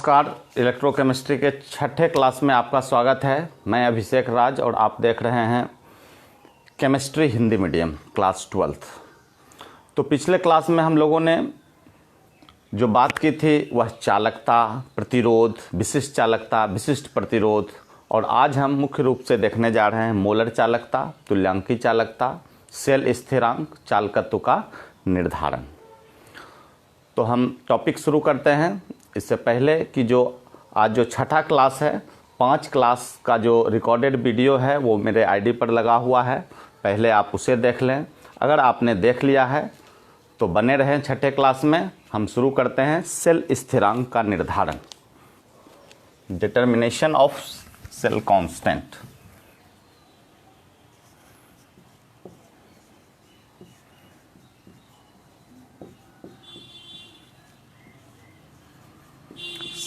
नमस्कार। इलेक्ट्रोकेमिस्ट्री के छठे क्लास में आपका स्वागत है। मैं अभिषेक राज और आप देख रहे हैं chemistry Hindi medium class 12th। तो पिछले क्लास में हम लोगों ने जो बात की थी वह चालकता, प्रतिरोध, विशिष्ट चालकता, विशिष्ट प्रतिरोध, और आज हम मुख्य रूप से देखने जा रहे हैं मोलर चालकता, तुल्यांकी चालकता, सेल स्थिरांक, चालकत्व का निर्धारण। तो हम टॉपिक शुरू करते हैं। इससे पहले कि जो आज जो छठा क्लास है, 5 क्लास का जो रिकॉर्डेड वीडियो है वो मेरे आईडी पर लगा हुआ है, पहले आप उसे देख लें। अगर आपने देख लिया है तो बने रहें छठे क्लास में। हम शुरू करते हैं सेल स्थिरांक का निर्धारण, determination of cell constant.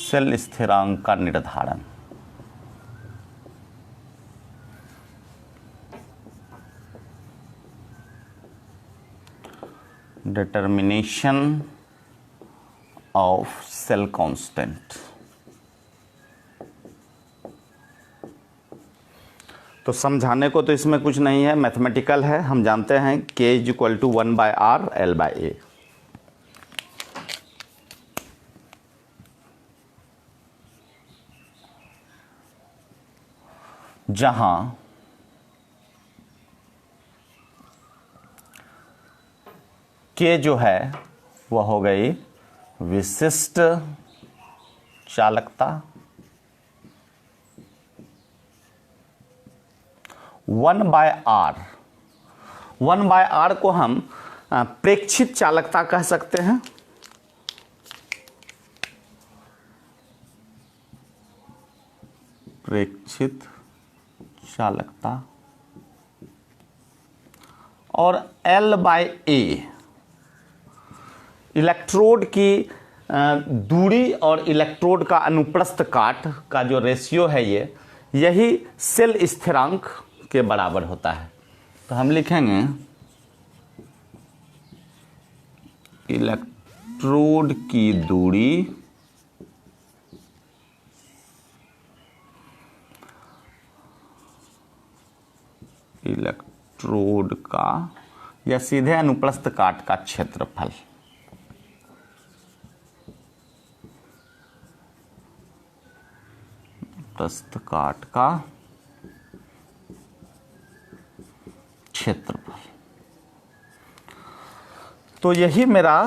Cell स्थिरांक का निर्धारण। Determination of cell constant. तो समझाने को तो इसमें कुछ नहीं है, मैथमेटिकल है। हम जानते हैं K = 1/R L/A। जहां K जो है वह हो गई विशिष्ट चालकता, 1/R। 1/R को हम प्रेक्षित चालकता कह सकते हैं। प्रेक्षित चालकता। और L/A इलेक्ट्रोड की दूरी और इलेक्ट्रोड का अनुप्रस्थ काट का जो रेशियो है यही सेल स्थिरांक के बराबर होता है। तो हम लिखेंगे इलेक्ट्रोड की दूरी इलेक्ट्रोड का या सीधे अनुप्रस्थ काट का क्षेत्रफल। प्रस्थ काट का क्षेत्रफल। तो यही मेरा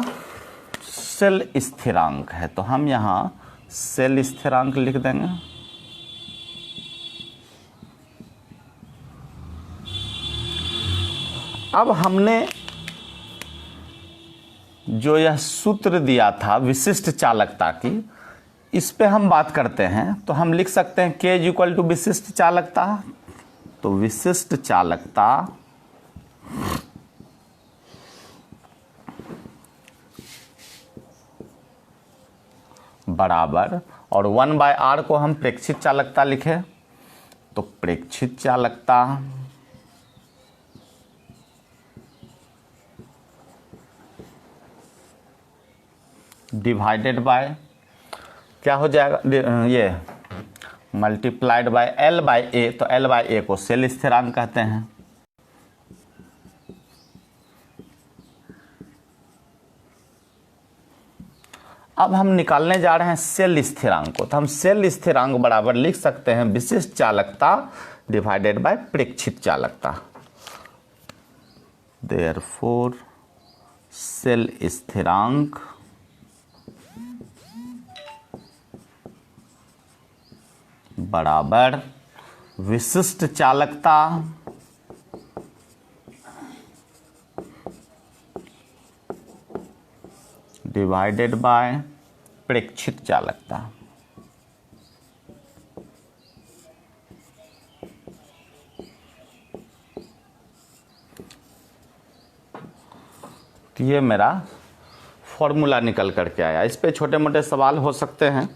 सेल स्थिरांक है। तो हम यहां सेल स्थिरांक लिख देंगे। अब हमने जो यह सूत्र दिया था विशिष्ट चालकता की, इस पे हम बात करते हैं। तो हम लिख सकते हैं K = विशिष्ट चालकता। तो विशिष्ट चालकता बराबर, और 1/R को हम प्रेक्षित चालकता लिखे, तो प्रेक्षित चालकता डिवाइडेड बाय क्या हो जाएगा, ये मल्टीप्लाइड बाय L/A। तो L/A को सेल स्थिरांक कहते हैं। अब हम निकालने जा रहे हैं सेल स्थिरांक को। तो हम सेल स्थिरांक बराबर लिख सकते हैं विशिष्ट चालकता डिवाइडेड बाय प्रेक्षित चालकता। देयरफॉर सेल स्थिरांक बराबर विशिष्ट चालकता डिवाइडेड बाय प्रेक्षित चालकता। तो ये मेरा फॉर्मूला निकल करके आया। इस पे छोटे मोटे सवाल हो सकते हैं,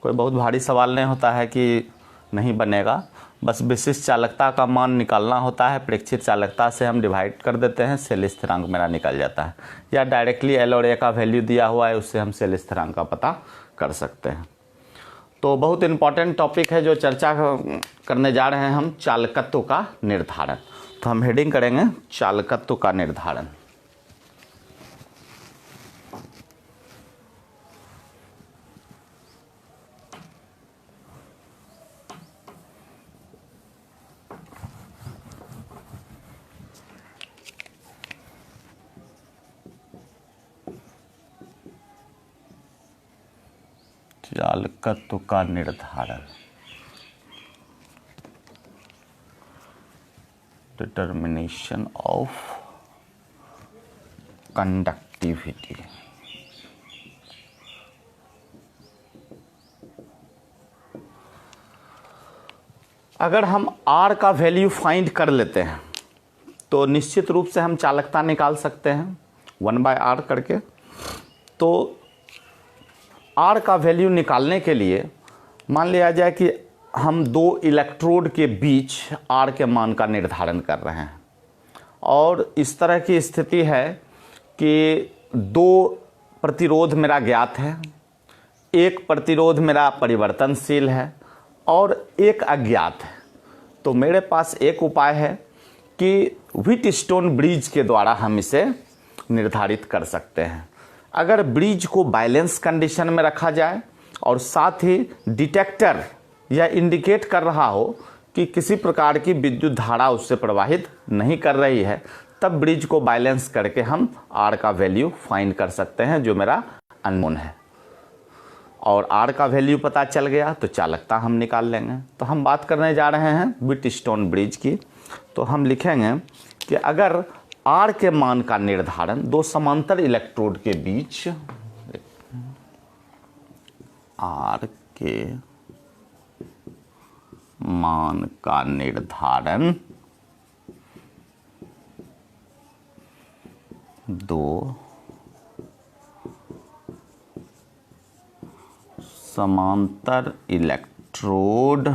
कोई बहुत भारी सवाल नहीं होता है कि नहीं बनेगा। बस विशिष्ट चालकता का मान निकालना होता है, प्रेक्षित चालकता से हम डिवाइड कर देते हैं, सेल स्थिरांक मेरा निकल जाता है। या डायरेक्टली L और A का वैल्यू दिया हुआ है, उससे हम सेल स्थिरांक का पता कर सकते हैं। तो बहुत इम्पॉर्टेंट टॉपिक है जो चर्चा करने जा रहे हैं हम, चालकत्व का निर्धारण। तो हम हेडिंग करेंगे चालकत्व का निर्धारण। चालकत्व का निर्धारण, डिटर्मिनेशन ऑफ कंडक्टिविटी। अगर हम R का वैल्यू फाइंड कर लेते हैं तो निश्चित रूप से हम चालकता निकाल सकते हैं 1/R करके। तो R का वैल्यू निकालने के लिए मान लिया जाए कि हम दो इलेक्ट्रोड के बीच R के मान का निर्धारण कर रहे हैं, और इस तरह की स्थिति है कि दो प्रतिरोध मेरा ज्ञात है, एक प्रतिरोध मेरा परिवर्तनशील है और एक अज्ञात है। तो मेरे पास एक उपाय है कि व्हीटस्टोन ब्रिज के द्वारा हम इसे निर्धारित कर सकते हैं। अगर ब्रिज को बैलेंस कंडीशन में रखा जाए और साथ ही डिटेक्टर यह इंडिकेट कर रहा हो कि किसी प्रकार की विद्युत धारा उससे प्रवाहित नहीं कर रही है, तब ब्रिज को बैलेंस करके हम R का वैल्यू फाइंड कर सकते हैं जो मेरा अननोन है। और R का वैल्यू पता चल गया तो चालकता हम निकाल लेंगे। तो हम बात करने जा रहे हैं व्हीटस्टोन ब्रिज की। तो हम लिखेंगे कि अगर R के मान का निर्धारण दो समांतर इलेक्ट्रोड के बीच, R के मान का निर्धारण दो समांतर electrode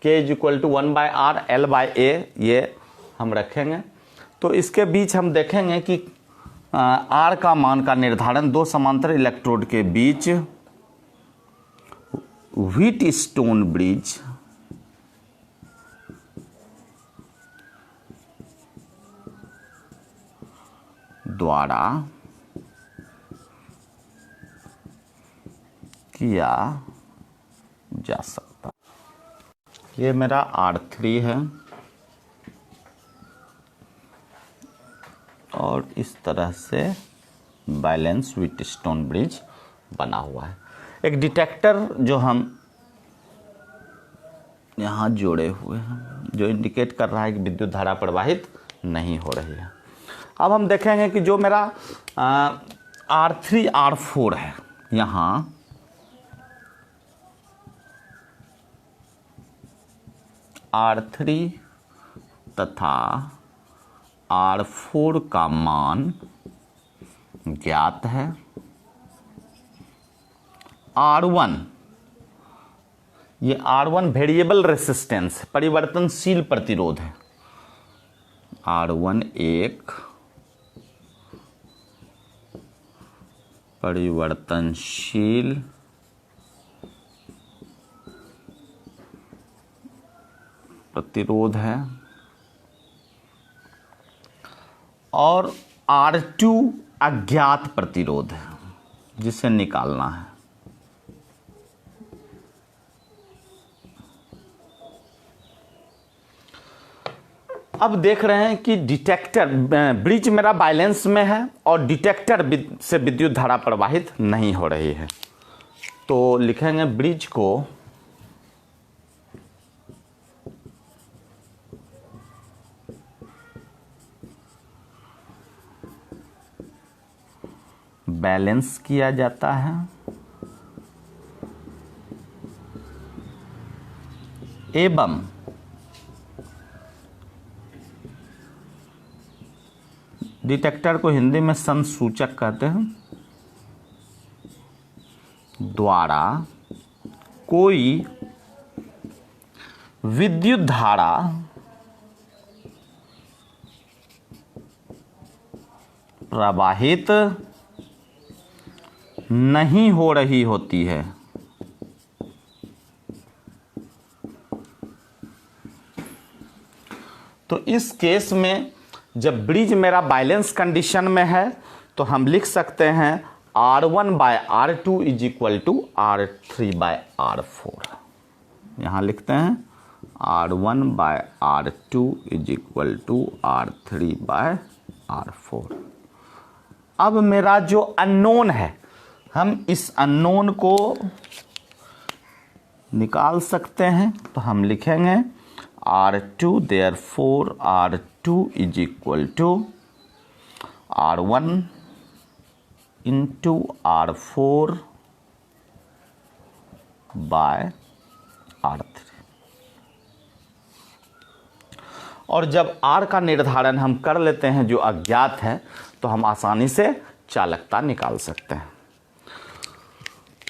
K equal to 1/R L/A ये हम रखेंगे। तो इसके बीच हम देखेंगे कि R का मान का निर्धारण दो समांतर इलेक्ट्रोड के बीच व्हीटस्टोन ब्रिज द्वारा किया जा सकता। ये मेरा R3 है और इस तरह से बैलेंस व्हीटस्टोन ब्रिज बना हुआ है। एक डिटेक्टर जो हम यहाँ जोड़े हुए हैं जो इंडिकेट कर रहा है कि विद्युत धारा प्रवाहित नहीं हो रही है। अब हम देखेंगे कि जो मेरा R3 R4 है, यहाँ R3 तथा R4 का मान ज्ञात है। R1, ये R1 वेरिएबल रेसिस्टेंस, परिवर्तनशील प्रतिरोध है। R1 एक परिवर्तनशील प्रतिरोध है और R2 अज्ञात प्रतिरोध है जिसे निकालना है। अब देख रहे हैं कि डिटेक्टर ब्रिज मेरा बैलेंस में है और डिटेक्टर से विद्युत धारा प्रवाहित नहीं हो रही है। तो लिखेंगे ब्रिज को बैलेंस किया जाता है एवं डिटेक्टर को हिंदी में संसूचक कहते हैं द्वारा कोई विद्युत धारा प्रवाहित नहीं हो रही होती है। तो इस केस में जब ब्रिज मेरा बैलेंस कंडीशन में है तो हम लिख सकते हैं R1/R2 is equal to R3/R4। यहाँ लिखते हैं R1/R2 is equal to R3/R4। अब मेरा जो अननोन है, हम इस अननोन को निकाल सकते हैं। तो हम लिखेंगे R2, therefore R2 is equal to R1 into R4 by R3। और जब R का निर्धारण हम कर लेते हैं जो अज्ञात है, तो हम आसानी से चालकता निकाल सकते हैं।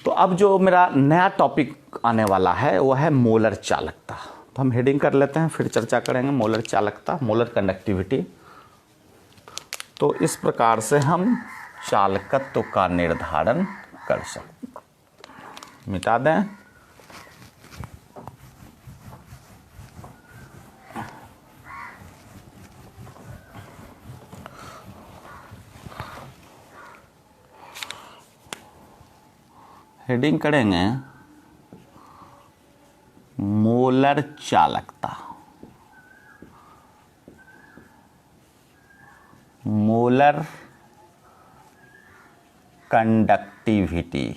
तो अब जो मेरा नया टॉपिक आने वाला है वो है मोलर चालकता। तो हम हेडिंग कर लेते हैं, फिर चर्चा करेंगे मोलर चालकता, मोलर कंडक्टिविटी। तो इस प्रकार से हम चालकत्व का निर्धारण कर सकते हैं। मिटा दें। हेडिंग करेंगे मोलर चालकता, मोलर कंडक्टिविटी।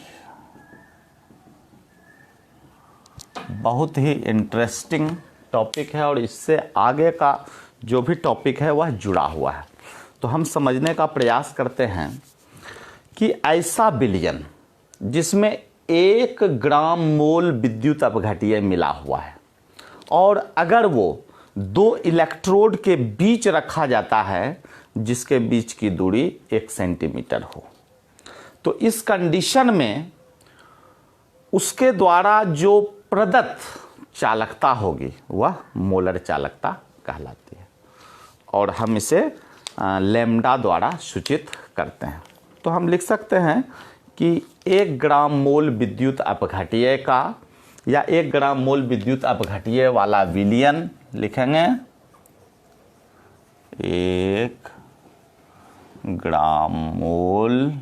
बहुत ही इंटरेस्टिंग टॉपिक है और इससे आगे का जो भी टॉपिक है वह जुड़ा हुआ है। तो हम समझने का प्रयास करते हैं कि ऐसा विलयन जिसमें 1 ग्राम मोल विद्युत अपघट्य मिला हुआ है और अगर वो 2 इलेक्ट्रोड के बीच रखा जाता है जिसके बीच की दूरी 1 सेंटीमीटर हो, तो इस कंडीशन में उसके द्वारा जो प्रदत्त चालकता होगी वह मोलर चालकता कहलाती है और हम इसे लैम्डा द्वारा सूचित करते हैं। तो हम लिख सकते हैं कि 1 ग्राम मोल विद्युत अपघट्य का या 1 ग्राम मोल विद्युत अपघट्य वाला विलयन लिखेंगे 1 ग्राम मोल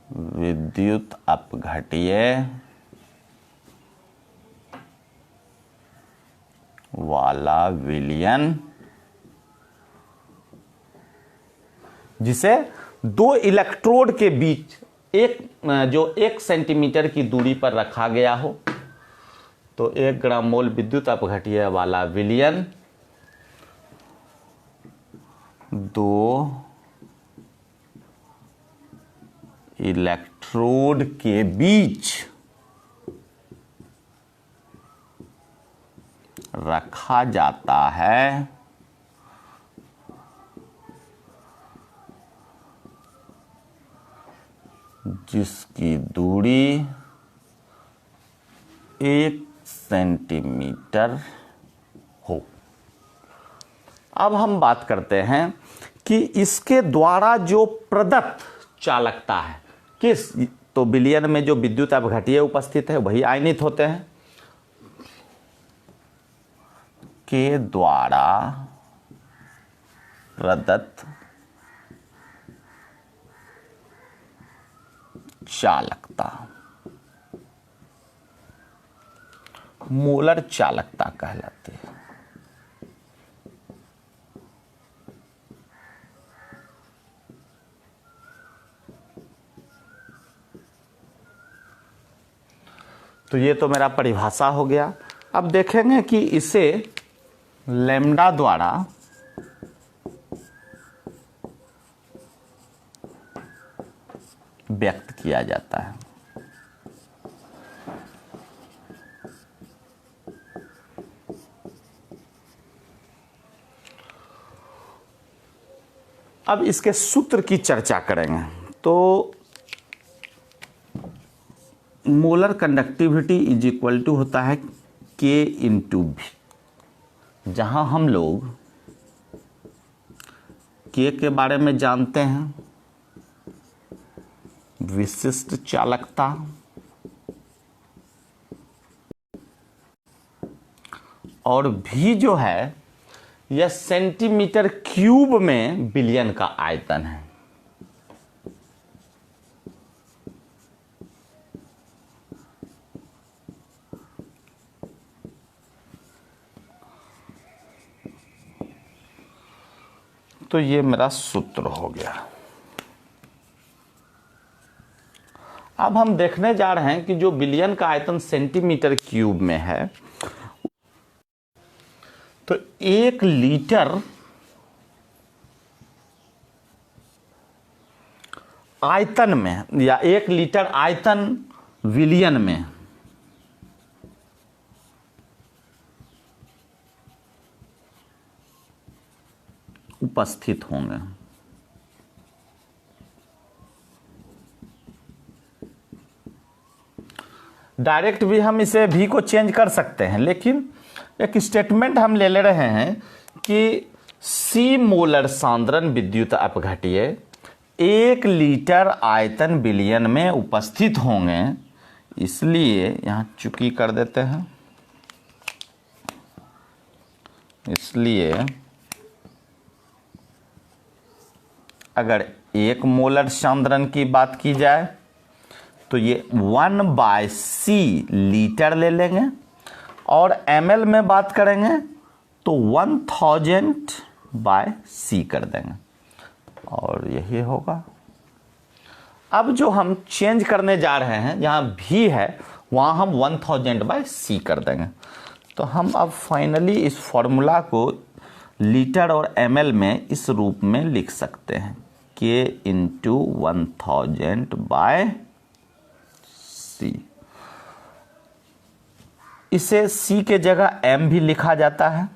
विद्युत अपघट्य वाला विलयन जिसे 2 इलेक्ट्रोड के बीच जो 1 सेंटीमीटर की दूरी पर रखा गया हो। तो 1 ग्राम मोल विद्युत अपघट्य वाला विलयन 2 इलेक्ट्रोड के बीच रखा जाता है जिसकी दूरी 1 सेंटीमीटर हो। अब हम बात करते हैं कि इसके द्वारा जो प्रदत्त चालकता है किस, तो विलयन में जो विद्युत अपघट्य उपस्थित है वही आयनित होते हैं, के द्वारा प्रदत्त चालकता मोलर चालकता कहलाती है। तो ये तो मेरा परिभाषा हो गया। अब देखेंगे कि इसे लैम्डा द्वारा व्यक्त किया जाता है। अब इसके सूत्र की चर्चा करेंगे। तो molar conductivity is equal to होता है K इंटू भी, जहां हम लोग K के बारे में जानते हैं विशिष्ट चालकता, और V जो है यह सेंटीमीटर क्यूब में बिलियन का आयतन है। तो ये मेरा सूत्र हो गया। अब हम देखने जा रहे हैं कि जो बिलियन का आयतन सेंटीमीटर क्यूब में है, तो 1 लीटर आयतन में, या 1 लीटर आयतन विलियन में उपस्थित होंगे। डायरेक्ट भी हम इसे भी को चेंज कर सकते हैं, लेकिन एक स्टेटमेंट हम ले रहे हैं कि C मोलर सांद्रण विद्युत अपघट्य 1 लीटर आयतन बिलियन में उपस्थित होंगे, इसलिए यहां चुकी कर देते हैं। इसलिए अगर 1 मोलर सांद्रण की बात की जाए तो ये 1/C लीटर ले लेंगे, और ml में बात करेंगे तो 1000/C कर देंगे, और यही होगा। अब जो हम चेंज करने जा रहे हैं, जहां भी है वहां हम 1000/C कर देंगे। तो हम अब फाइनली इस फॉर्मूला को लीटर और ml में इस रूप में लिख सकते हैं, K × 1000/C। इसे C के जगह m भी लिखा जाता है।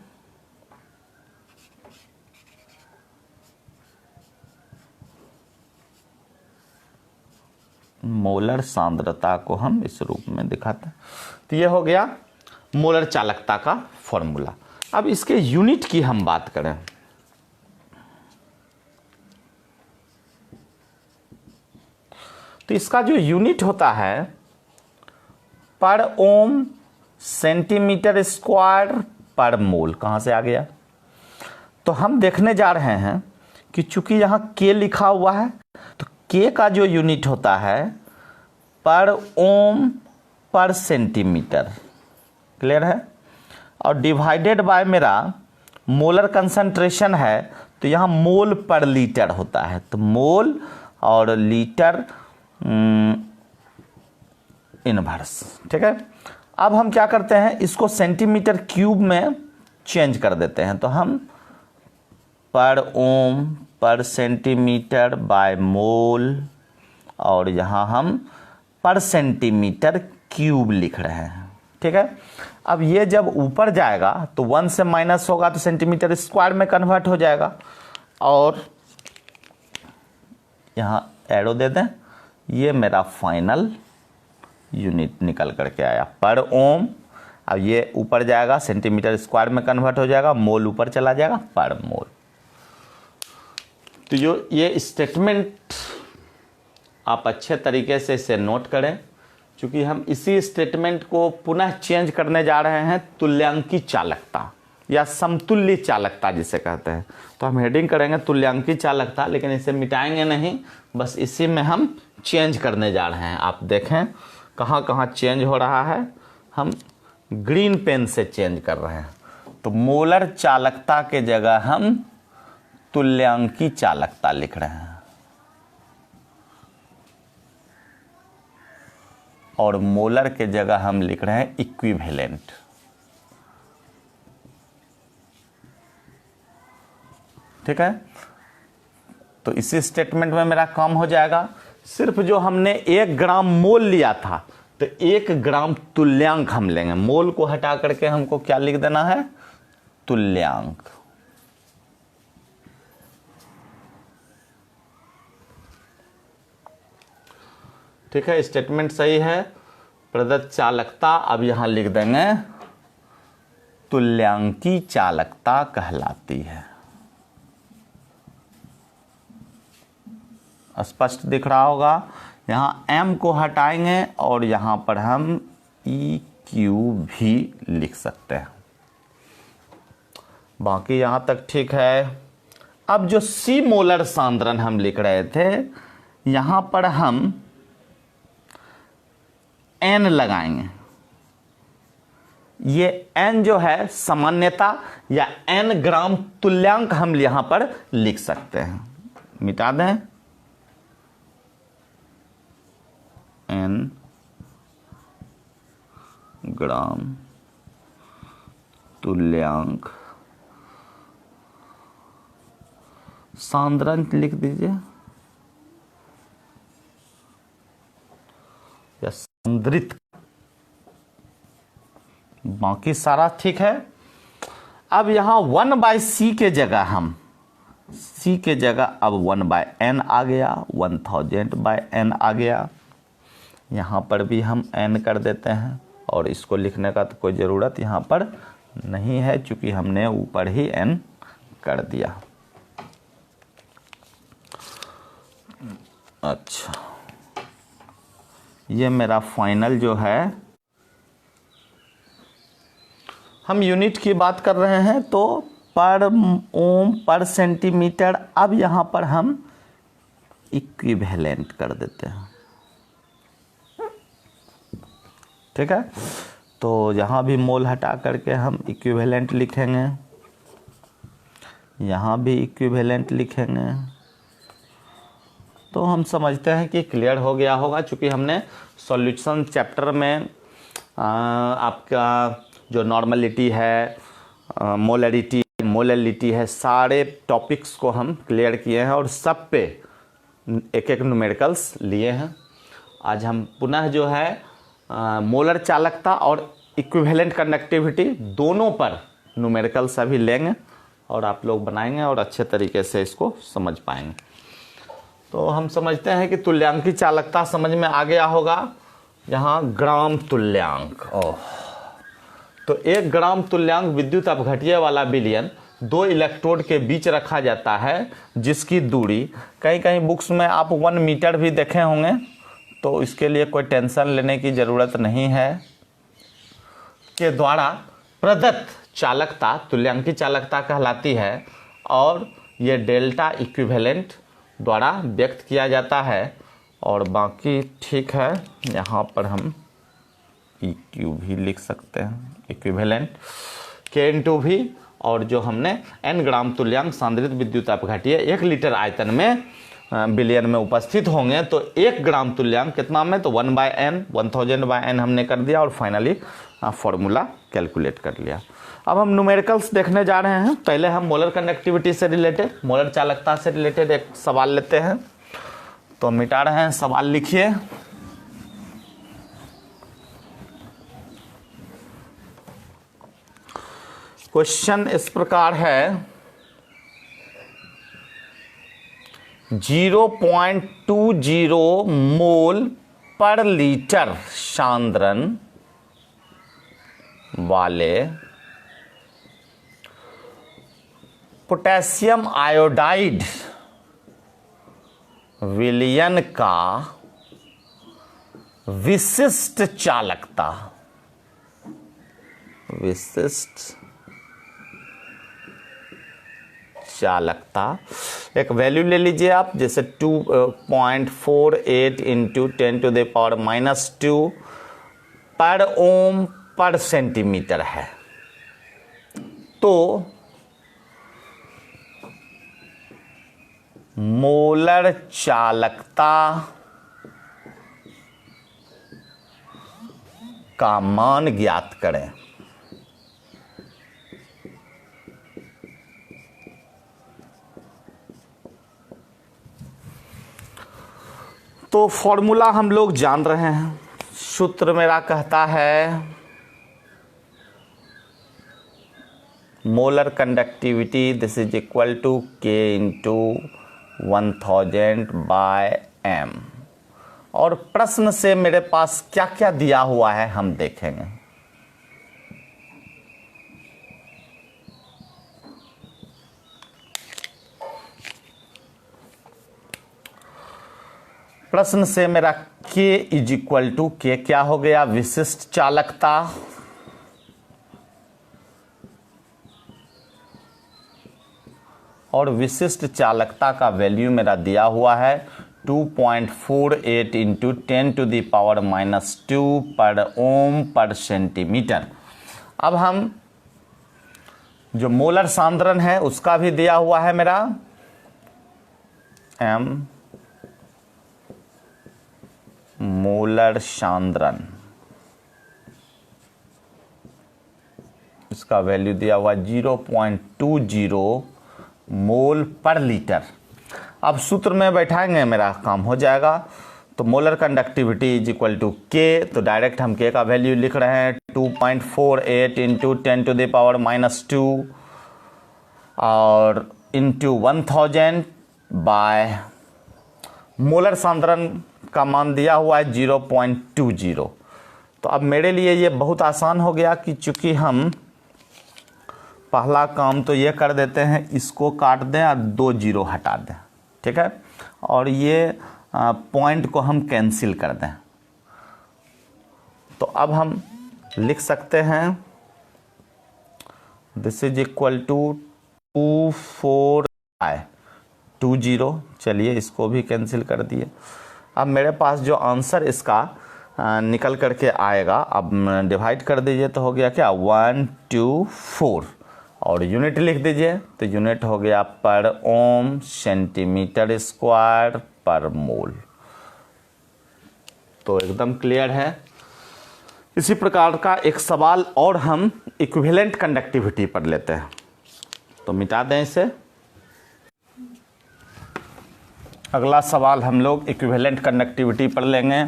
मोलर सांद्रता को हम इस रूप में दिखाते हैं। तो यह हो गया मोलर चालकता का फॉर्मूला। अब इसके यूनिट की हम बात करें, तो इसका जो यूनिट होता है पर ओम सेंटीमीटर स्क्वायर पर मोल। कहां से आ गया? तो हम देखने जा रहे हैं कि चूंकि यहां K लिखा हुआ है, तो K का जो यूनिट होता है पर ओम पर सेंटीमीटर। क्लियर है? और डिवाइडेड बाय मेरा मोलर कंसंट्रेशन है, तो यहां मोल पर लीटर होता है। तो मोल और लीटर इनवर्स। ठीक है, अब हम क्या करते हैं, इसको सेंटीमीटर क्यूब में चेंज कर देते हैं। तो हम पर ओम पर सेंटीमीटर बाय मोल, और यहाँ हम पर सेंटीमीटर क्यूब लिख रहे हैं। ठीक है, अब ये जब ऊपर जाएगा तो 1 से माइनस होगा तो सेंटीमीटर स्क्वायर में कन्वर्ट हो जाएगा, और यहाँ एरो दे दें। ये मेरा फाइनल यूनिट निकल करके आया पर ओम। अब ये ऊपर जाएगा सेंटीमीटर स्क्वायर में कन्वर्ट हो जाएगा, मोल ऊपर चला जाएगा पर मोल। तो जो ये स्टेटमेंट आप अच्छे तरीके से इसे नोट करें, क्योंकि हम इसी स्टेटमेंट को पुनः चेंज करने जा रहे हैं तुल्यांकी चालकता या समतुल्य चालकता जिसे कहते हैं। तो हम हेडिंग करेंगे तुल्यांकी चालकता, लेकिन इसे मिटाएंगे नहीं, बस इसी में हम चेंज करने जा रहे हैं। आप देखें कहाँ कहाँ चेंज हो रहा है, हम ग्रीन पेन से चेंज कर रहे हैं। तो मोलर चालकता के जगह हम तुल्यांकी चालकता लिख रहे हैं, और मोलर के जगह हम लिख रहे हैं इक्विवेलेंट। ठीक है, तो इसी स्टेटमेंट में मेरा काम हो जाएगा। सिर्फ जो हमने 1 ग्राम मोल लिया था, तो 1 ग्राम तुल्यांक हम लेंगे। मोल को हटा करके हमको क्या लिख देना है? तुल्यांक। ठीक है, स्टेटमेंट सही है। प्रदत्त चालकता अब यहां लिख देंगे तुल्यांकी चालकता कहलाती है। स्पष्ट दिख रहा होगा। यहाँ m को हटाएंगे और यहाँ पर हम EQ भी लिख सकते हैं। बाकी यहाँ तक ठीक है। अब जो C मोलर सांद्रण हम लिख रहे थे, यहाँ पर हम N लगाएंगे। ये N जो है सामान्यता या N ग्राम तुल्यांक हम यहां पर लिख सकते हैं। मिटा दें, N ग्राम तुल्यांक सांद्रण लिख दीजिए या सांद्रित। बाकी सारा ठीक है। अब यहां 1/c के जगह हम c के जगह अब 1/n आ गया, 1000/n आ गया। यहां पर भी हम n कर देते हैं और इसको लिखने का तो कोई ज़रूरत यहां पर नहीं है, चूंकि हमने ऊपर ही n कर दिया। अच्छा, ये मेरा फाइनल जो है, हम यूनिट की बात कर रहे हैं तो पर ओम पर सेंटीमीटर। अब यहाँ पर हम इक्विवेलेंट कर देते हैं। ठीक है, तो यहाँ भी मोल हटा करके हम इक्विवेलेंट लिखेंगे, यहाँ भी इक्विवेलेंट लिखेंगे। तो हम समझते हैं कि क्लियर हो गया होगा, चूँकि हमने सॉल्यूशन चैप्टर में आपका जो नॉर्मलिटी है, मोलैलिटी है, सारे टॉपिक्स को हम क्लियर किए हैं और सब पे एक एक न्यूमेरिकल्स लिए हैं। आज हम पुनः जो है मोलर चालकता और इक्विवेलेंट कंडक्टिविटी दोनों पर न्यूमेरिकल्स अभी लेंगे और आप लोग बनाएंगे और अच्छे तरीके से इसको समझ पाएंगे। तो हम समझते हैं कि तुल्यांकी चालकता समझ में आ गया होगा। यहाँ ग्राम तुल्यांक, तो 1 ग्राम तुल्यांक विद्युत अपघट्य वाला विलयन 2 इलेक्ट्रोड के बीच रखा जाता है, जिसकी दूरी कहीं कहीं बुक्स में आप 1 मीटर भी देखे होंगे, तो इसके लिए कोई टेंशन लेने की ज़रूरत नहीं है। के द्वारा प्रदत्त चालकता तुल्यांकी चालकता कहलाती है और ये डेल्टा इक्विवेलेंट द्वारा व्यक्त किया जाता है। और बाकी ठीक है, यहाँ पर हम EQ भी लिख सकते हैं, इक्विवेलेंट K/V। और जो हमने n ग्राम तुल्यांक सांद्रित विद्युत अपघट्य 1 लीटर आयतन में बिलियन में उपस्थित होंगे, तो 1 ग्राम तुल्यांक कितना में, तो 1/n 1000/n हमने कर दिया और फाइनली फॉर्मूला कैलकुलेट कर लिया। अब हम न्यूमेरिकल्स देखने जा रहे हैं। पहले हम मोलर कंडक्टिविटी से रिलेटेड, मोलर चालकता से रिलेटेड एक सवाल लेते हैं। तो मिटा रहे हैं, सवाल लिखिए। क्वेश्चन इस प्रकार है, 0.20 मोल पर लीटर सांद्रण वाले पोटेशियम आयोडाइड विलयन का विशिष्ट चालकता, एक वैल्यू ले लीजिए आप, जैसे 2.48 इंटू 10⁻⁻² पर ओम पर सेंटीमीटर है। तो मोलर चालकता का मान ज्ञात करें। तो फॉर्मूला हम लोग जान रहे हैं। सूत्र मेरा कहता है molar conductivity this is equal to K/1000/m। और प्रश्न से मेरे पास क्या क्या दिया हुआ है हम देखेंगे। प्रश्न से मेरा K इज इक्वल टू के क्या हो गया, विशिष्ट चालकता, और विशिष्ट चालकता का वैल्यू मेरा दिया हुआ है 2.48 इंटू 10⁻⁻² पर ओम पर सेंटीमीटर। अब हम जो मोलर सांद्रण है उसका भी दिया हुआ है मेरा m मोलर सांद्रण, इसका वैल्यू दिया हुआ 0.20 मोल पर लीटर। अब सूत्र में बैठाएंगे मेरा काम हो जाएगा। तो molar conductivity is equal to k, तो डायरेक्ट हम के का वैल्यू लिख रहे हैं 2.48 इंटू 10⁻⁻² और इंटू 1000 बाय मोलर सांद्रण का मान दिया हुआ है 0.20। तो अब मेरे लिए ये बहुत आसान हो गया कि चूंकि हम पहला काम तो ये कर देते हैं, इसको काट दें और 2 जीरो हटा दें, ठीक है, और ये पॉइंट को हम कैंसिल कर दें। तो अब हम लिख सकते हैं दिस इज इक्वल टू 2420। चलिए इसको भी कैंसिल कर दिए। अब मेरे पास जो आंसर इसका निकल करके आएगा, अब डिवाइड कर दीजिए तो हो गया क्या 124 और यूनिट लिख दीजिए, तो यूनिट हो गया पर ओम सेंटीमीटर स्क्वायर पर मोल। तो एकदम क्लियर है। इसी प्रकार का एक सवाल और हम इक्विवेलेंट कंडक्टिविटी पर लेते हैं, तो मिटा दें इसे। अगला सवाल हम लोग इक्विवेलेंट कंडक्टिविटी पर लेंगे।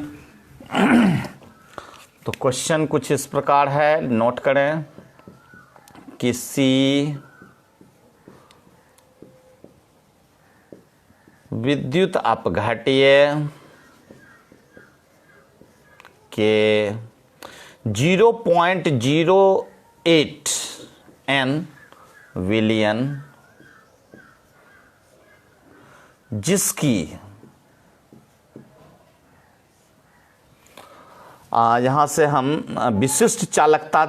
तो क्वेश्चन कुछ इस प्रकार है, नोट करें। किसी विद्युत अपघट्य के 0.08 n विलियन जिसकी यहाँ से हम विशिष्ट चालकता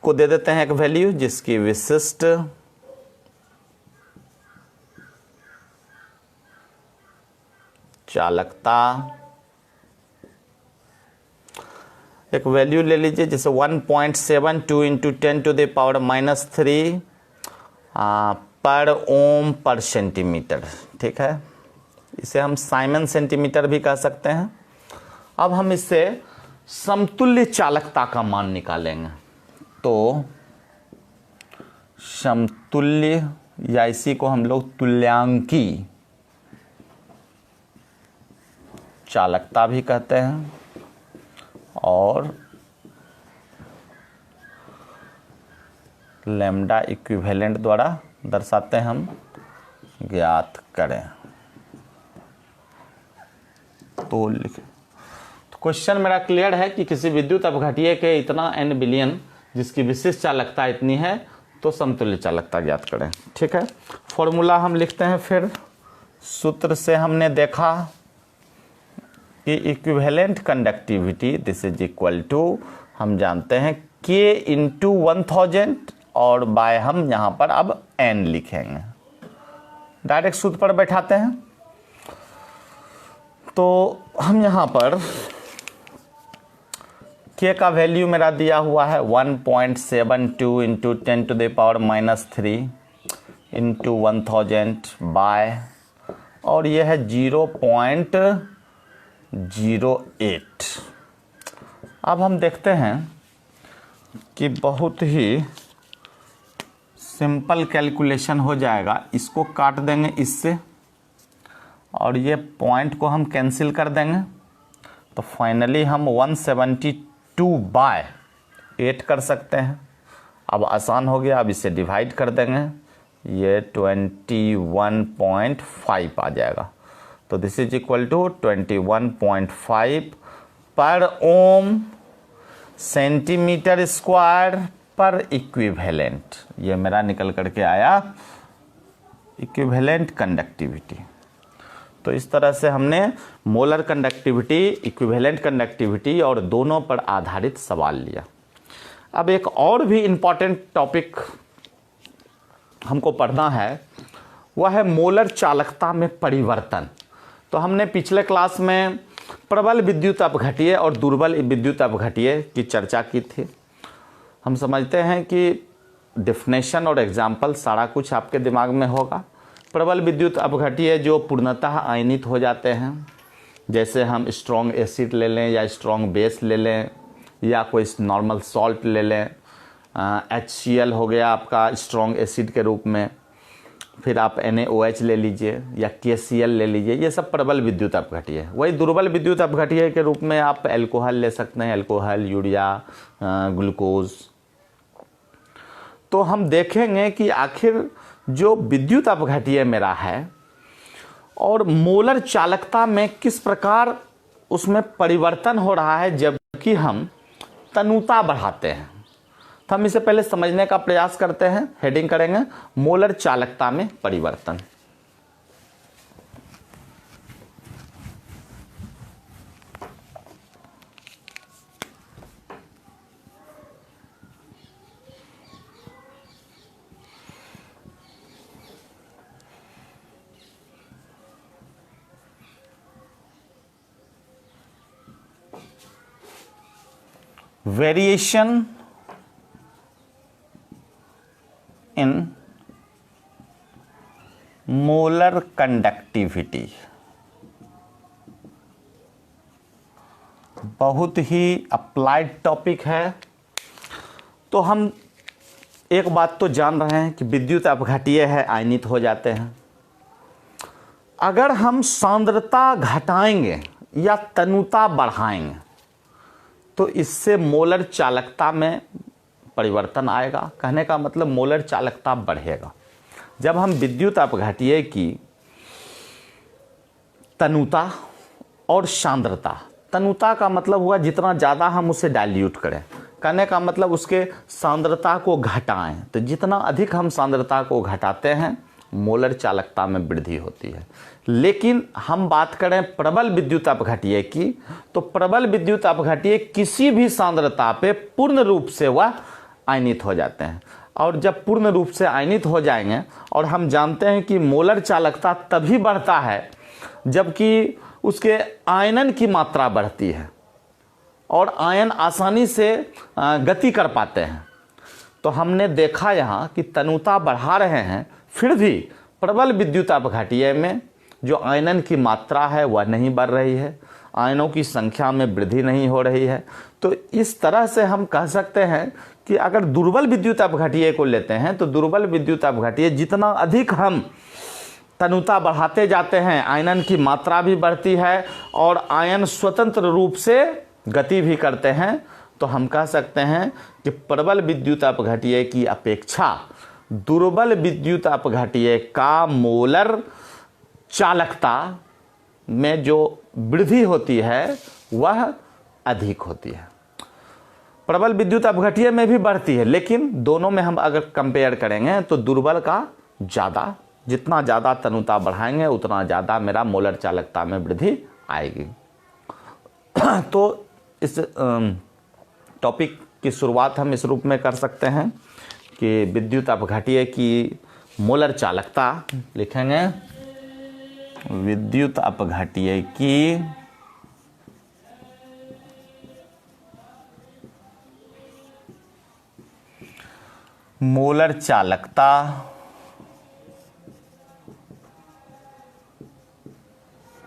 को दे देते हैं एक वैल्यू, जिसकी विशिष्ट चालकता एक वैल्यू ले लीजिए, जैसे 1.72 इंटू 10⁻³ पर ओम पर सेंटीमीटर, ठीक है। इसे हम साइमन सेंटीमीटर भी कह सकते हैं। अब हम इससे समतुल्य चालकता का मान निकालेंगे। तो समतुल्य या इसी को हम लोग तुल्यांकी चालकता भी कहते हैं और लैम्डा इक्विवेलेंट द्वारा दर्शाते हैं हम, ज्ञात करें। तो लिखें। तो क्वेश्चन मेरा क्लियर है कि किसी विद्युत अपघट्य के इतना n बिलियन जिसकी विशिष्ट चालकता इतनी है, तो समतुल्य चालकता ज्ञात करें, ठीक है। फॉर्मूला हम लिखते हैं। फिर सूत्र से हमने देखा कि equivalent conductivity this is equal to, हम जानते हैं k इंटू 1000 और बाय हम यहाँ पर अब n लिखेंगे। डायरेक्ट सूत्र पर बैठाते हैं। तो हम यहाँ पर k का वैल्यू मेरा दिया हुआ है 1.72 इंटू 10⁻³ इंटू 1000 बाय, और यह है 0.08। अब हम देखते हैं कि बहुत ही सिंपल कैलकुलेशन हो जाएगा। इसको काट देंगे इससे और ये पॉइंट को हम कैंसिल कर देंगे, तो फाइनली हम 172/8 कर सकते हैं। अब आसान हो गया, अब इसे डिवाइड कर देंगे, ये 21.5 आ जाएगा। तो दिस इज इक्वल टू 21.5 पर ओम सेंटीमीटर स्क्वायर पर इक्विवेलेंट। ये मेरा निकल करके आया इक्विवेलेंट कंडक्टिविटी। तो इस तरह से हमने मोलर कंडक्टिविटी, इक्विवेलेंट कंडक्टिविटी और दोनों पर आधारित सवाल लिया। अब एक और भी इम्पॉर्टेंट टॉपिक हमको पढ़ना है, वह है मोलर चालकता में परिवर्तन। तो हमने पिछले क्लास में प्रबल विद्युत अपघट्य और दुर्बल विद्युत अपघट्य की चर्चा की थी। हम समझते हैं कि डेफिनेशन और एग्जाम्पल सारा कुछ आपके दिमाग में होगा। प्रबल विद्युत अपघट्य जो पूर्णतः आयनित हो जाते हैं, जैसे हम स्ट्रॉन्ग एसिड ले लें या स्ट्रॉन्ग बेस ले लें या कोई नॉर्मल सॉल्ट ले लें, HCl हो गया आपका स्ट्रॉन्ग एसिड के रूप में, फिर आप NaOH ले लीजिए या KCl ले लीजिए, ये सब प्रबल विद्युत अपघट्य है। वही दुर्बल विद्युत अपघट्य के रूप में आप एल्कोहल ले सकते हैं, एल्कोहल, यूरिया, ग्लूकोज। तो हम देखेंगे कि आखिर जो विद्युत अपघट्य मेरा है और मोलर चालकता में किस प्रकार उसमें परिवर्तन हो रहा है जबकि हम तनुता बढ़ाते हैं। तो हम इसे पहले समझने का प्रयास करते हैं। हेडिंग करेंगे मोलर चालकता में परिवर्तन। वेरिएशन इन मोलर कंडक्टिविटी बहुत ही अप्लाइड टॉपिक है। तो हम एक बात तो जान रहे हैं कि विद्युत अपघट्य है, आयनित हो जाते हैं। अगर हम सांद्रता घटाएंगे या तनुता बढ़ाएंगे तो इससे मोलर चालकता में परिवर्तन आएगा। कहने का मतलब मोलर चालकता बढ़ेगा। जब हम विद्युत अपघट्य की तनुता और सांद्रता, तनुता का मतलब हुआ जितना ज़्यादा हम उसे डाइल्यूट करें, कहने का मतलब उसके सांद्रता को घटाएं। तो जितना अधिक हम सांद्रता को घटाते हैं मोलर चालकता में वृद्धि होती है। लेकिन हम बात करें प्रबल विद्युत अपघट्य की, तो प्रबल विद्युत अपघट्य किसी भी सांद्रता पे पूर्ण रूप से वह आयनित हो जाते हैं। और जब पूर्ण रूप से आयनित हो जाएंगे, और हम जानते हैं कि मोलर चालकता तभी बढ़ता है जबकि उसके आयनन की मात्रा बढ़ती है और आयन आसानी से गति कर पाते हैं। तो हमने देखा यहाँ कि तनुता बढ़ा रहे हैं, फिर भी प्रबल विद्युत अपघट्य में जो आयनन की मात्रा है वह नहीं बढ़ रही है, आयनों की संख्या में वृद्धि नहीं हो रही है। तो इस तरह से हम कह सकते हैं कि अगर दुर्बल विद्युत अपघट्य को लेते हैं तो दुर्बल विद्युत अपघट्य जितना अधिक हम तनुता बढ़ाते जाते हैं, आयनन की मात्रा भी बढ़ती है और आयन स्वतंत्र रूप से गति भी करते हैं। तो हम कह सकते हैं कि प्रबल विद्युत अपघट्य की अपेक्षा दुर्बल विद्युत अपघट्य का मोलर चालकता में जो वृद्धि होती है वह अधिक होती है। प्रबल विद्युत अपघट्य में भी बढ़ती है, लेकिन दोनों में हम अगर कंपेयर करेंगे तो दुर्बल का ज़्यादा, जितना ज़्यादा तनुता बढ़ाएंगे उतना ज़्यादा मेरा मोलर चालकता में वृद्धि आएगी। तो इस टॉपिक की शुरुआत हम इस रूप में कर सकते हैं कि विद्युत अपघट्य की मोलर चालकता लिखेंगे, विद्युत अपघट्य की मोलर चालकता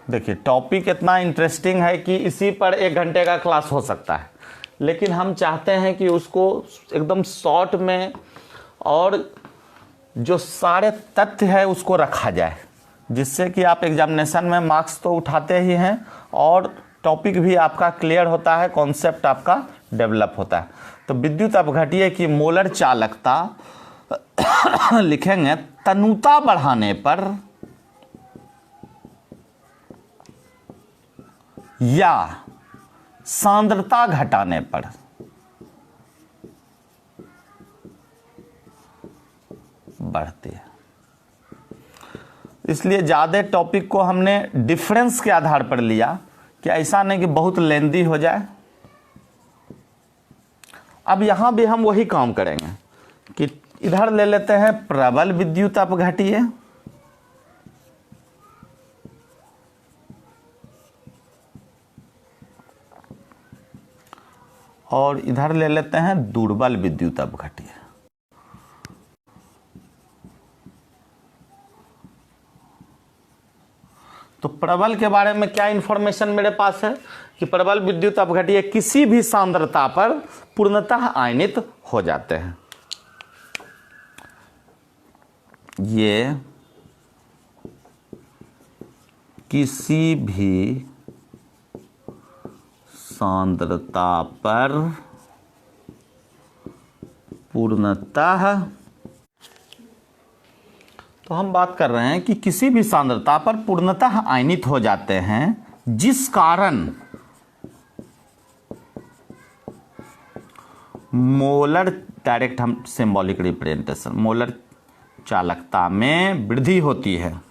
देखिए टॉपिक इतना इंटरेस्टिंग है कि इसी पर 1 घंटे का क्लास हो सकता है, लेकिन हम चाहते हैं कि उसको एकदम शॉर्ट में और जो सारे तथ्य है उसको रखा जाए, जिससे कि आप एग्जामिनेशन में मार्क्स तो उठाते ही हैं और टॉपिक भी आपका क्लियर होता है, कॉन्सेप्ट आपका डेवलप होता है। तो विद्युत अपघट्य की मोलर चालकता लिखेंगे तनुता बढ़ाने पर या सांद्रता घटाने पर बढ़ती है। इसलिए ज़्यादा टॉपिक को हमने डिफरेंस के आधार पर लिया कि ऐसा नहीं कि बहुत लेंदी हो जाए। अब यहाँ भी हम वही काम करेंगे कि इधर ले लेते हैं प्रबल विद्युत अपघट्य और इधर ले लेते हैं दुर्बल विद्युत अपघट्य। तो प्रबल के बारे में क्या इंफॉर्मेशन मेरे पास है कि प्रबल विद्युत अपघट्य किसी भी सांद्रता पर पूर्णतः आयनित हो जाते हैं। ये किसी भी सांद्रता पर पूर्णतः, तो हम बात कर रहे हैं कि किसी भी सांद्रता पर पूर्णतः आयनित हो जाते हैं, जिस कारण मोलर, डायरेक्ट हम सिंबॉलिक रिप्रेजेंटेशन, मोलर चालकता में वृद्धि होती है।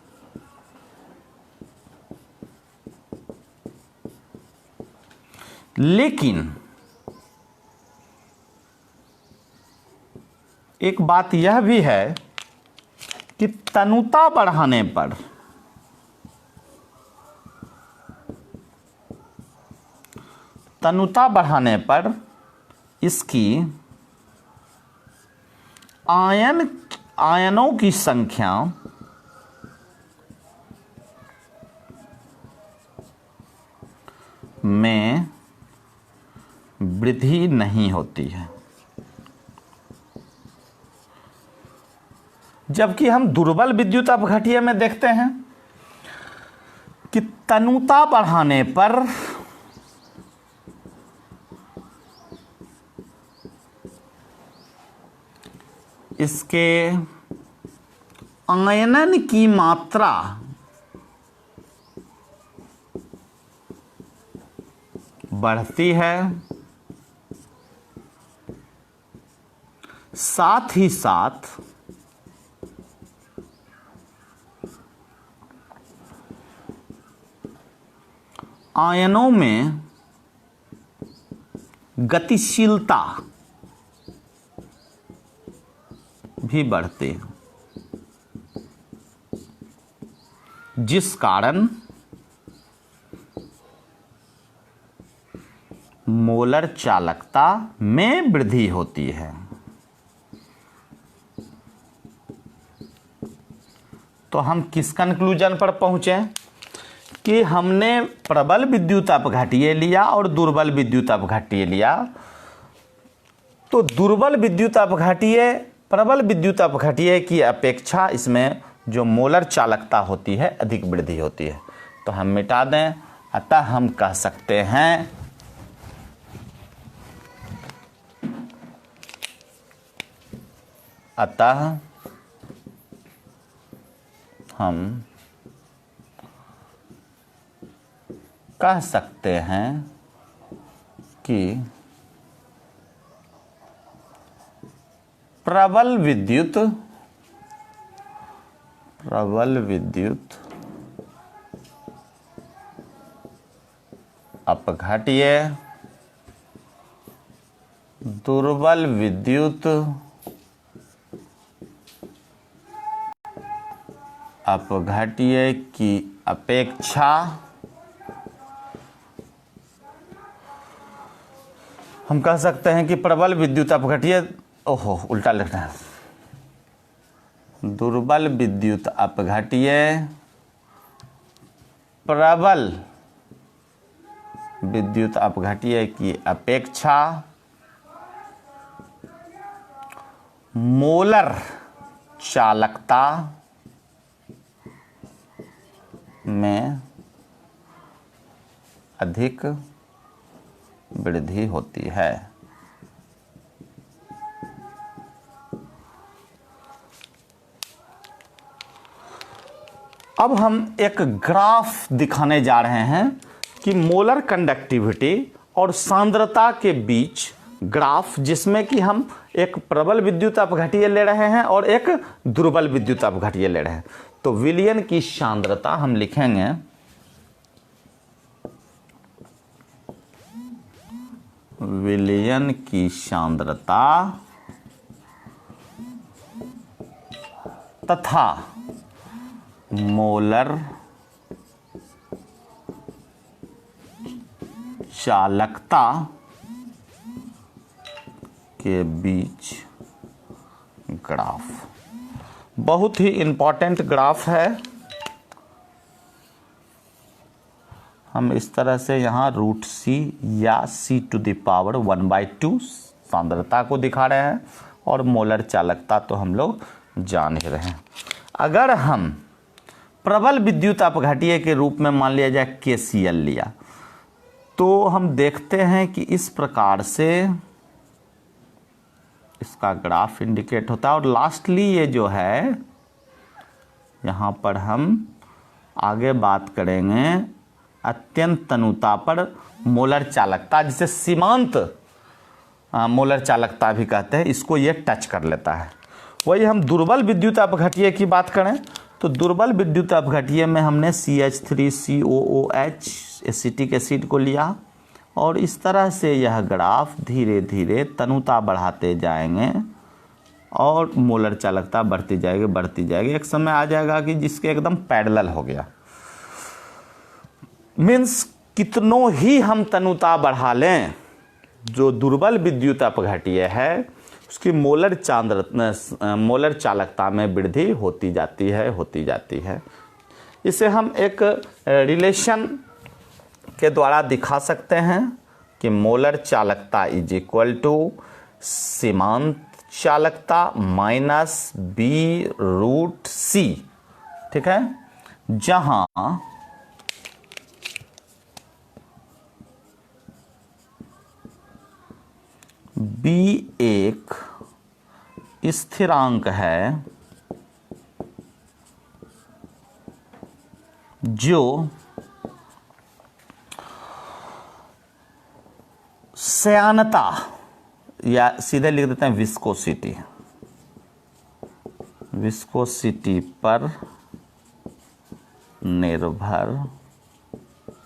लेकिन एक बात यह भी है कि तनुता बढ़ाने पर इसकी आयनों की संख्या में वृद्धि नहीं होती है। जबकि हम दुर्बल विद्युत अपघट्य में देखते हैं कि तनुता बढ़ाने पर इसके आयनन की मात्रा बढ़ती है, साथ ही साथ आयनों में गतिशीलता भी बढ़ती है, जिस कारण मोलर चालकता में वृद्धि होती है। तो हम किस कंक्लूजन पर पहुंचे कि हमने प्रबल विद्युत अपघट्य लिया और दुर्बल विद्युत अपघट्य लिया। तो दुर्बल विद्युत अपघट्य प्रबल विद्युत अपघट्य की अपेक्षा इसमें जो मोलर चालकता होती है अधिक वृद्धि होती है। तो हम मिटा दें, अतः हम कह सकते हैं कि प्रबल विद्युत अपघट्य दुर्बल विद्युत अपघट्य की अपेक्षा हम कह सकते हैं कि प्रबल विद्युत अपघट्य, उल्टा लिखना है, दुर्बल विद्युत अपघट्य प्रबल विद्युत अपघट्य की अपेक्षा मोलर चालकता में अधिक वृद्धि होती है। अब हम एक ग्राफ दिखाने जा रहे हैं कि मोलर कंडक्टिविटी और सांद्रता के बीच ग्राफ, जिसमें कि हम एक प्रबल विद्युत अपघट्य ले रहे हैं और एक दुर्बल विद्युत अपघट्य ले रहे हैं। तो विलयन की सांद्रता हम लिखेंगे विलयन की सांद्रता तथा मोलर चालकता के बीच ग्राफ। बहुत ही इंपॉर्टेंट ग्राफ है। हम इस तरह से यहाँ √c या c⁻² सांद्रता को दिखा रहे हैं और मोलर चालकता तो हम लोग जान ही रहे हैं। अगर हम प्रबल विद्युत अपघट्य के रूप में मान लिया जाए KCl लिया, तो हम देखते हैं कि इस प्रकार से इसका ग्राफ इंडिकेट होता है। और लास्टली ये जो है, यहाँ पर हम आगे बात करेंगे अत्यंत तनुता पर मोलर चालकता, जिसे सीमांत मोलर चालकता भी कहते हैं, इसको ये टच कर लेता है। वही हम दुर्बल विद्युत अपघट्य की बात करें तो दुर्बल विद्युत अपघट्य में हमने CH3COOH एसिटिक एसिड को लिया और इस तरह से यह ग्राफ धीरे धीरे तनुता बढ़ाते जाएंगे और मोलर चालकता बढ़ती जाएगी। एक समय आ जाएगा कि जिसके एकदम पैरेलल हो गया। मीन्स कितनों ही हम तनुता बढ़ा लें, जो दुर्बल विद्युत अपघट्य है उसकी मोलर चालकता में वृद्धि होती जाती है। इसे हम एक रिलेशन के द्वारा दिखा सकते हैं कि मोलर चालकता = सीमांत चालकता -B√c, ठीक है, जहां B एक स्थिरांक है जो श्यानता या सीधे लिख देते हैं विस्कोसिटी पर निर्भर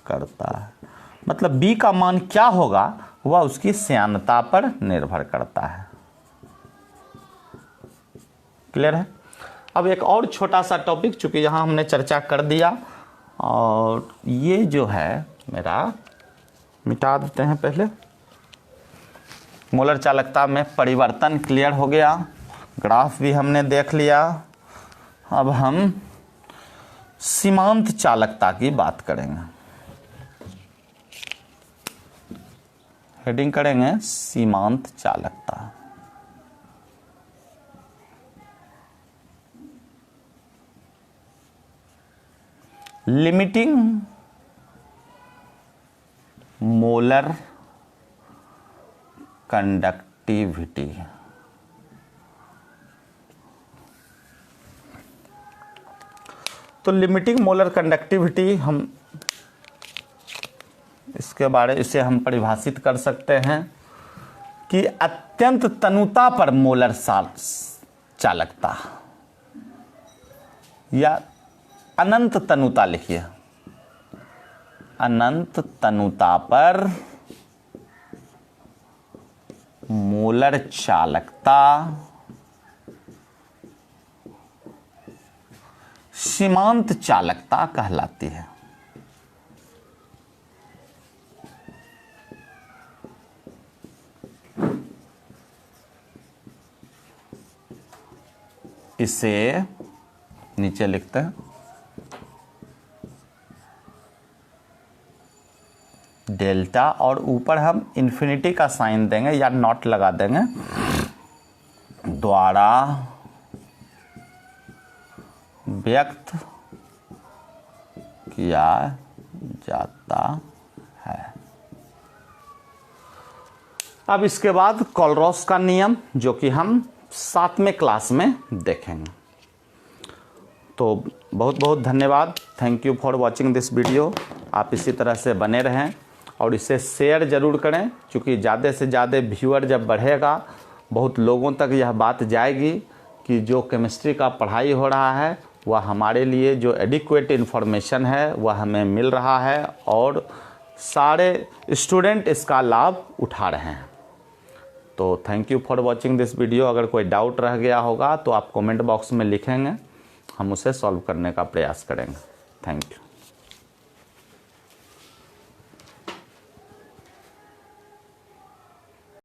करता है। मतलब B का मान क्या होगा वह उसकी श्यानता पर निर्भर करता है। क्लियर है? अब एक और छोटा सा टॉपिक, चूंकि यहाँ हमने चर्चा कर दिया, और ये जो है मेरा मिटा देते हैं पहले। मोलर चालकता में परिवर्तन क्लियर हो गया, ग्राफ भी हमने देख लिया। अब हम सीमांत चालकता की बात करेंगे। हेडिंग करेंगे सीमांत चालकता। Limiting molar conductivity. तो लिमिटिंग मोलर कंडक्टिविटी हम इसे हम परिभाषित कर सकते हैं कि अत्यंत तनुता पर मोलर चालकता, या अनंत तनुता लिखिए, अनंत तनुता पर मोलर चालकता सीमांत चालकता कहलाती है। इसे नीचे लिखते हैं डेल्टा, और ऊपर हम इन्फिनिटी का साइन देंगे या नॉट लगा देंगे, द्वारा व्यक्त किया जाता है। अब इसके बाद कोलरॉस का नियम, जो कि हम 7वें क्लास में देखेंगे। तो बहुत बहुत धन्यवाद। Thank you for watching this video. आप इसी तरह से बने रहें और इसे शेयर ज़रूर करें, क्योंकि ज़्यादा से ज़्यादा व्यूअर जब बढ़ेगा, बहुत लोगों तक यह बात जाएगी कि जो केमिस्ट्री का पढ़ाई हो रहा है वह हमारे लिए जो एडिक्वेट इन्फॉर्मेशन है वह हमें मिल रहा है और सारे स्टूडेंट इसका लाभ उठा रहे हैं। तो thank you for watching this video. अगर कोई डाउट रह गया होगा तो आप कमेंट बॉक्स में लिखेंगे, हम उसे सॉल्व करने का प्रयास करेंगे। Thank you.